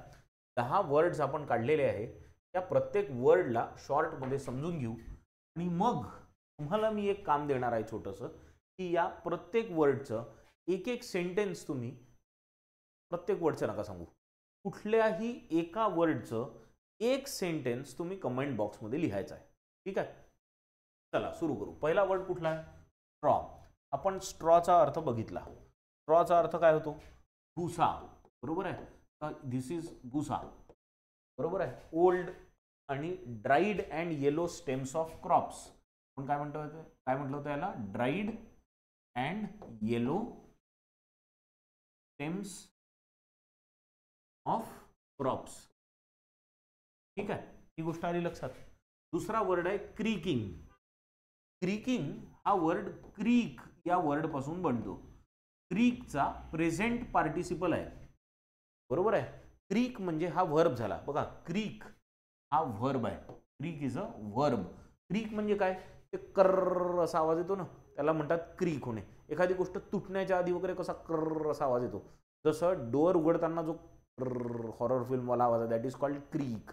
10 वर्ड्स आपण काढलेले आहे त्या प्रत्येक वर्डला शॉर्टमध्ये समजून घेऊ आणि मग तुम्हाला मी एक काम देणार आहे छोटंसं, की या प्रत्येक वर्डचं एक एक सेंटेन्स तुम्ही, प्रत्येक वर्डचं नका सांगू, कुठल्याही एका वर्डचं एक सेंटेन्स तुम्ही कमेंट बॉक्समध्ये लिहायचं आहे. ठीक आहे, चला सुरू करू. पहिला वर्ड कुठला आहे, स्ट्रॉ. आपण स्ट्रॉचा अर्थ बघितला. स्ट्रॉचा अर्थ काय होतो, भुसा, बरोबर आहे. दिस इज भुसा, बरोबर आहे. ओल्ड आणि dried and yellow stems of crops. आपण काय म्हणतो, काय म्हटलं होतं याला, dried and yellow stems of crops. ठीक आहे, ही गोष्ट आली लक्षात. दुसरा वर्ड आहे क्रीकिंग. क्रीकिंग हा वर्ड क्रीक या वर्ड पासून बनतो. क्रीकचा प्रेझेंट पार्टिसिपल आहे, बरोबर आहे. क्रीक म्हणजे हा व्हर्ब झाला. बघा, क्रीक हा व्हर्ब आहे. Creek is a verb. Creek म्हणजे काय, ते कर्र असा आवाज येतो ना, त्याला म्हणतात क्रीक होणे. एखादी गोष्ट तुटण्याच्या आधी वगैरे कसा कर्र असा आवाज येतो, जसं डोअर उघडताना जो हॉरर फिल्मवाला आवाज आहे, दॅट इज कॉल्ड क्रीक.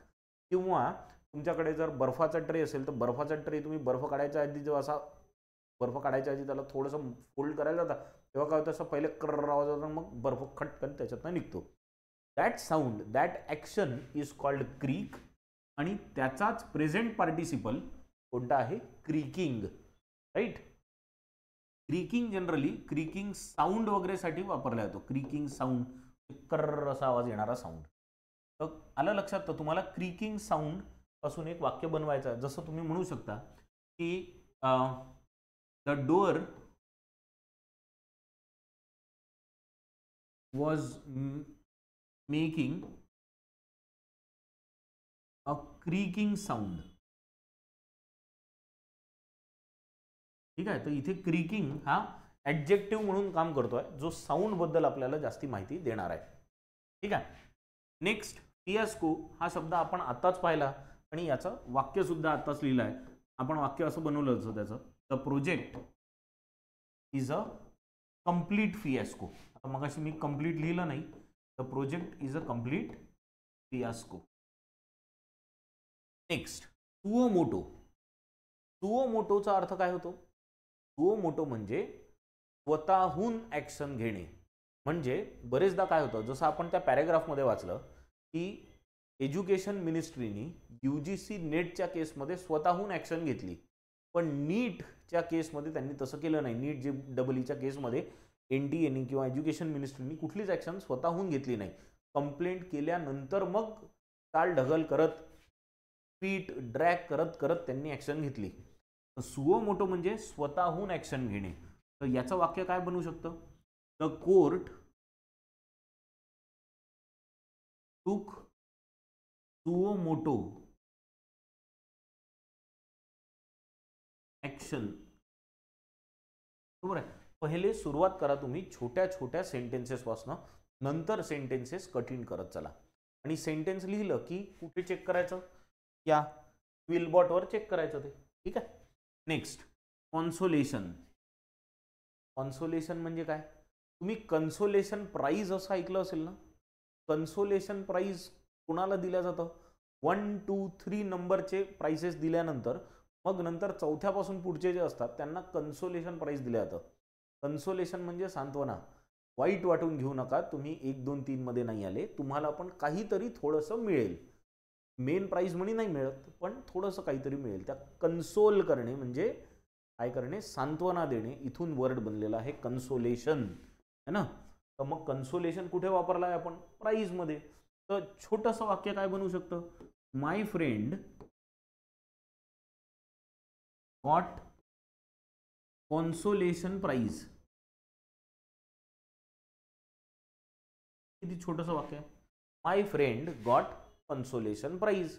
किंवा तुमच्याकडे जर बर्फाचा ट्रे असेल तर बर्फाचा ट्रे तुम्ही बर्फ काढायच्या आधी जेव्हा असा बर्फ काढायच्या आधी त्याला थोडंसं फोल्ड करायला जाता तेव्हा काय होतं, असं पहिले कर्र आवाज होता, मग बर्फ खटकन त्याच्यातनं निघतो. That sound, that action is called creak. आणि त्याचाच प्रेझेंट पार्टिसिपल कोणता आहे, creaking. Right. Creaking generally creaking sound वगैरेसाठी वापरला जातो. क्रीकिंग साऊंड, कर्र असा आवाज येणारा साऊंड. तर आलं लक्षात. तर तुम्हाला क्रीकिंग साऊंड पासून एक वाक्य बनवायचं आहे. जसं तुम्ही म्हणू शकता की the door was making a creaking sound. ठीक आहे, तर इथे क्रीकिंग हा ऍडजेक्टिव्ह म्हणून काम करतोय, जो साऊंड बद्दल आपल्याला जास्ती माहिती देणार आहे. ठीक आहे. नेक्स्ट, फियास्को हा शब्द आपण आताच पाहिला आणि याचं वाक्य सुद्धा आताच लिहिलं आहे. आपण वाक्य असं बनवलं होतं त्याचं, the project is a complete fiasco. आता मगाशी मी कंप्लीट लिहिलं नाही, the project is a complete fiasco. Next, suo motu. Suo मोटोचा अर्थ काय होतो? सुओ मोटो म्हणजे स्वतःहून ऍक्शन घेणे. म्हणजे बरेचदा काय होतं, जसं आपण त्या पॅरेग्राफमध्ये वाचलं की एज्युकेशन मिनिस्ट्रीनी UGC नेटच्या केसमध्ये स्वतःहून ऍक्शन घेतली, पण नीटच्या केसमध्ये त्यांनी तसं केलं नाही. नीट JEEच्या केसमध्ये NTAने किंवा एज्युकेशन मिनिस्ट्रीनी कुठलीच ऍक्शन स्वतःहून घेतली नाही. कंप्लेंट केल्यानंतर मग चाल ढगल करत, स्पीड ड्रॅग करत करत त्यांनी ऍक्शन घेतली. सुओ मोटो म्हणजे स्वतःहून ऍक्शन घेणे. तर याचं वाक्य काय बनू शकतं? द कोर्ट टूक सुओ मोटो ऍक्शन. बरोबर आहे. पहिले सुरुवात करा तुम्ही छोट्या छोट्या सेंटेन्सेस पासून, नंतर सेंटेन्सेस कठीण करत चला. आणि सेंटेन्स लिहिलं की कुठे चेक करायचं? या क्विलबॉटवर चेक करायचं ते. ठीक आहे. Next, consolation. कॉन्सोलेशन म्हणजे काय? तुम्ही कन्सोलेशन प्राइज असं ऐकलं असेल ना? कन्सोलेशन प्राइज कुणाला दिल्या जातं? 1, 2, 3 नंबरचे प्राइसेस दिल्यानंतर मग नंतर चौथ्यापासून पुढचे जे असतात त्यांना कन्सोलेशन प्राइज दिलं जातं. कन्सोलेशन म्हणजे सांत्वना. वाईट वाटून घेऊ नका, तुम्ही 1, 2, 3 मध्ये नाही आले, तुम्हाला पण काहीतरी थोडंसं मिळेल. मेन प्राइज म्हणे नाही मिळत, पण थोडंसं काहीतरी मिळेल. त्या कन्सोल करणे म्हणजे काय करणे? सांत्वना देणे. इथून वर्ड बनलेला आहे कन्सोलेशन, है ना? तर मग कन्सोलेशन कुठे वापरला आहे आपण? प्राइज मध्ये. तर छोटंसं वाक्य काय बनवू शकतं? माय फ्रेंड गॉट कॉन्सोलेशन प्राइज. किती छोटंसं वाक्य आहे. माय फ्रेंड गॉट कन्सोलेशन प्राइज.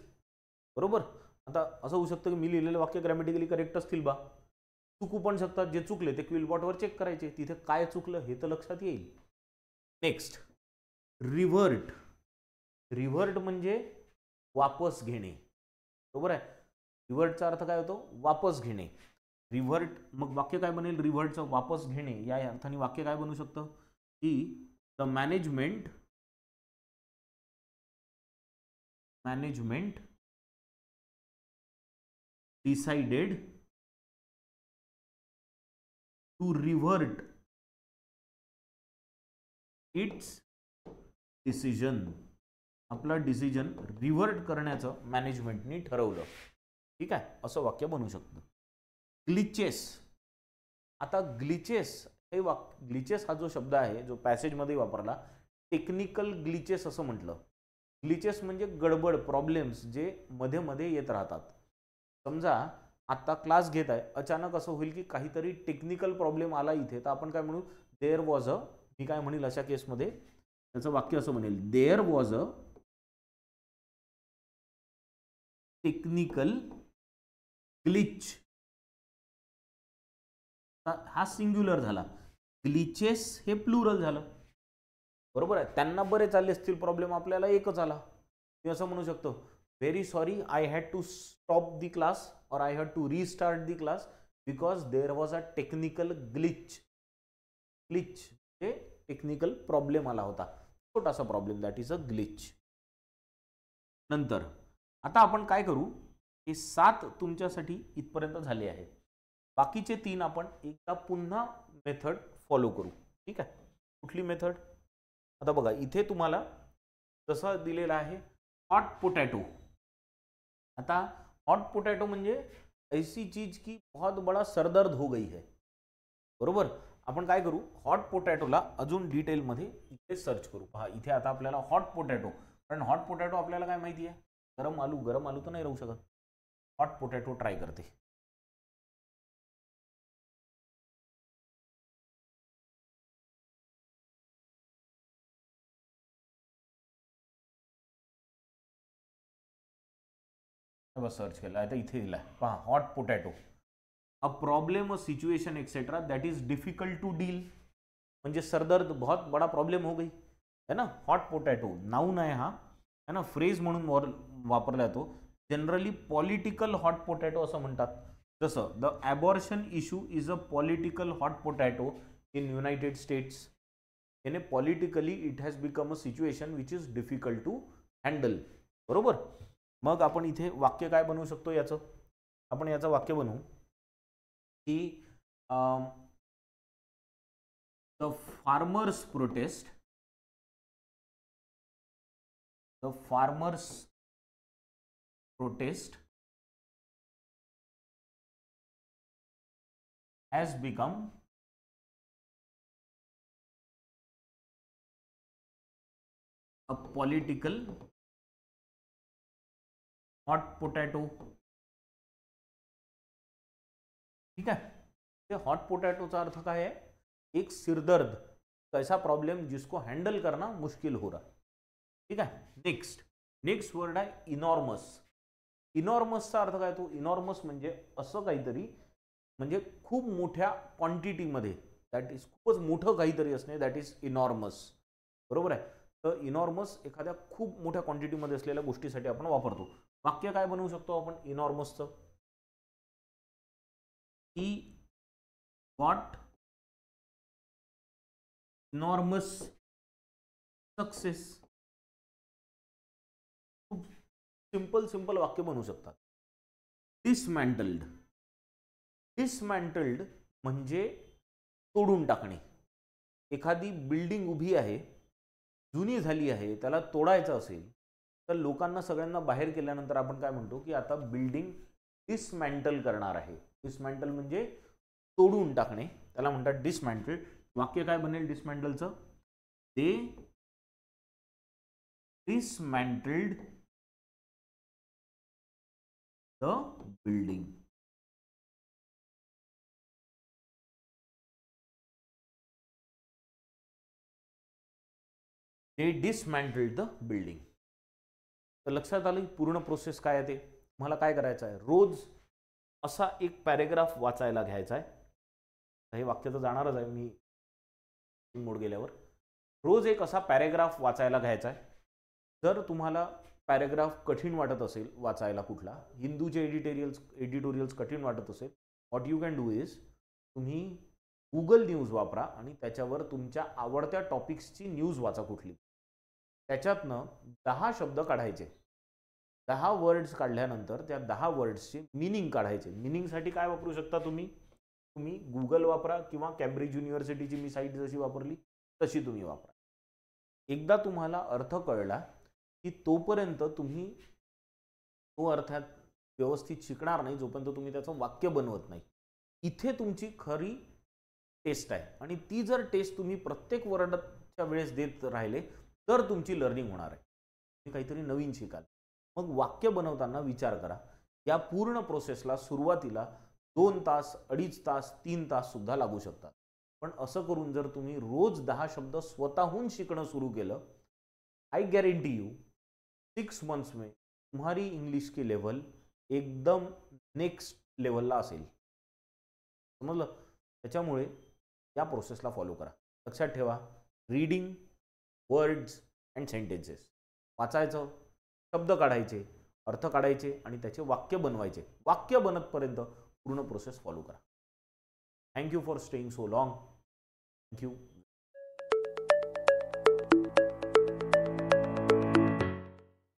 बरोबर. आता असं होऊ शकतं की मी लिहिलेलं वाक्य ग्रॅमॅटिकली करेक्ट असतील बा, चुकू पण शकतात. जे चुकले ते क्विलबॉटवर चेक करायचे, तिथे काय चुकलं हे तर लक्षात येईल. Next, revert. रिव्हर्ट म्हणजे वापस घेणे. बरोबर आहे. रिव्हर्टचा अर्थ काय होतो? वापस घेणे. रिव्हर्ट, मग वाक्य काय बनेल? रिव्हर्टचं वापस घेणे या अर्थाने वाक्य काय बनू शकतं? की the management decided to revert its decision. आपला डिसिजन रिव्हर्ट करण्याचं मॅनेजमेंटनी ठरवलं. ठीक आहे, असं वाक्य बनू शकतं. ग्लिचेस. आता ग्लिचेस हे ग्लिचेस हा जो शब्द आहे, जो पॅसेजमध्ये वापरला, टेक्निकल ग्लिचेस असं म्हटलं. ग्लिचेस म्हणजे गडबड, प्रॉब्लेम्स जे मध्ये मध्ये येत राहतात. समजा आता क्लास घेत आहे, अचानक असं होईल की काहीतरी टेक्निकल प्रॉब्लेम आला इथे, तर आपण काय म्हणू? देअर वॉज अ, मी काय म्हणेल अशा केसमध्ये त्याचं वाक्य असं म्हणेल, there was a technical glitch. हा सिंग्युलर झाला, ग्लिचेस हे प्लुरल झालं. बरोबर आहे. त्यांना बरे चालले असतील प्रॉब्लेम, आपल्याला एकच आला. मी असं म्हणू शकतो, very sorry, I had to stop the class और I had to restart the class because there was a technical glitch. Glitch हे टेक्निकल प्रॉब्लेम आला होता, छोटासा problem, that is a glitch. नंतर आता आपण काय करू? हे 7 तुमच्यासाठी इथपर्यंत झाले आहे. बाकीचे 3 आपण एकदा पुन्हा मेथड फॉलो करू. ठीक आहे. कुठली मेथड? आता बघा, इथे तुम्हाला जसं दिलेलं आहे हॉट पोटॅटो. आता हॉट पोटॅटो म्हणजे ऐसी चीज की बहुत बड़ा सरदर्द हो गई है. बरोबर. आपण काय करू? हॉट पोटॅटोला अजून डिटेलमध्ये इथे सर्च करू. पहा, इथे आता आपल्याला हॉट पोटॅटो, कारण हॉट पोटॅटो आपल्याला काय माहिती आहे? गरम आलू तर नाही राहू शकत. हॉट पोटॅटो ट्राय करते. सर्च केला, आता इथे दिला पहा, hot potato, a problem, a situation etcetera that is difficult to deal, म्हणजे सरदर्द बहुत बड़ा प्रॉब्लेम हो गई है ना. हॉट पोटॅटो नाउन आहे हा, है ना, फ्रेज म्हणून वापरला जातो. जनरली पॉलिटिकल हॉट पोटॅटो असं म्हणतात. जसं the abortion issue is a political hot potato in United States. याने politically it has become a situation which is difficult to handle. बरोबर. मग आपण इथे वाक्य काय बनवू शकतो याचं, आपण याचं वाक्य बनवू की the farmers prostate, the farmers protest has become a political hot potato. ठीक है. ये हॉट पोटैटोचा अर्थ काय है, एक सिरदर्द, कैसा प्रॉब्लम जिसको हैंडल करना मुश्किल हो रहा. ठीक है. नेक्स्ट वर्ड आहे इनॉर्मस. इनॉर्मसचा अर्थ काय, तो इनॉर्मस म्हणजे असं काहीतरी, म्हणजे खूप मोठ्या क्वांटिटीमध्ये, दॅट इज खूपच मोठं काहीतरी असणे, दॅट इज इनॉर्मस. बरोबर आहे. तर इनॉर्मस एखाद्या खूप मोठ्या क्वांटिटीमध्ये असलेल्या गोष्टीसाठी आपण वापरतो. वाक्य काय बनवू शकतो आपण इनॉर्मसचं, he got enormous success. Simple वाक्य बनवू शकतात. डिसमॅन्टल्ड म्हणजे तोडून टाकणे. एखादी बिल्डिंग उभी आहे, जुनी झाली आहे, त्याला तोडायचं असेल तर लोकांना सगळ्यांना बाहेर केल्यानंतर आपण काय म्हणतो की आता बिल्डिंग डिसमॅन्टल करणार आहे. डिसमॅन्टल म्हणजे तोडून टाकणे, त्याला म्हणतात डिसमॅन्टल. वाक्य काय बनेल डिसमॅन्टलचं, ते डिसमॅन्टल्ड the building. They dismantled the building. तर लक्षात आलं पूर्ण प्रोसेस काय आहे ते. मला काय करायचं आहे, रोज असा एक पॅरेग्राफ वाचायला घ्यायचा आहे. हे वाक्य तर जाणारच आहे मी मोड गेल्यावर. रोज एक असा पॅरेग्राफ वाचायला घ्यायचा आहे. जर तुम्हाला पॅरेग्राफ कठीण वाटत असेल वाचायला, कुठला हिंदूचे एडिटोरियल्स कठीण वाटत असेल, what you can do is, तुम्ही गुगल न्यूज वापरा आणि त्याच्यावर तुमच्या आवडत्या टॉपिक्सची न्यूज वाचा कुठली. त्याच्यातनं 10 शब्द काढायचे. 10 वर्ड्स काढल्यानंतर त्या 10 वर्ड्सची मिनिंग काढायचे. मिनिंगसाठी काय वापरू शकता तुम्ही गुगल वापरा किंवा कॅम्ब्रिज युनिव्हर्सिटीची मी साईट जशी वापरली तशी तुम्ही वापरा. एकदा तुम्हाला अर्थ कळला की तोपर्यंत तुम्ही तो अर्थात व्यवस्थित शिकणार नाही जोपर्यंत तुम्ही त्याचं वाक्य बनवत नाही. इथे तुमची खरी टेस्ट आहे आणि ती जर टेस्ट तुम्ही प्रत्येक वर्डाच्या वेळेस देत राहिले तर तुमची लर्निंग होणार आहे. तुम्ही काहीतरी नवीन शिकाल. मग वाक्य बनवताना विचार करा, या पूर्ण प्रोसेसला सुरुवातीला 2 तास, 2.5 तास, 3 तास सुद्धा लागू शकतात. पण असं करून जर तुम्ही रोज 10 शब्द स्वतःहून शिकणं सुरू केलं, आई गॅरंटी यू 6 मंथ्स में तुम्हारी इंग्लिश की लेवल एकदम नेक्स्ट लेवलला असेल. समजलं. त्याच्यामुळे या प्रोसेसला फॉलो करा. लक्षात ठेवा, रीडिंग, वर्ड्स अँड सेंटेन्सेस वाचायचं, शब्द काढायचे, अर्थ काढायचे आणि त्याचे वाक्य बनवायचे. वाक्य बनतपर्यंत पूर्ण प्रोसेस फॉलो करा. Thank you for staying so long. Thank you.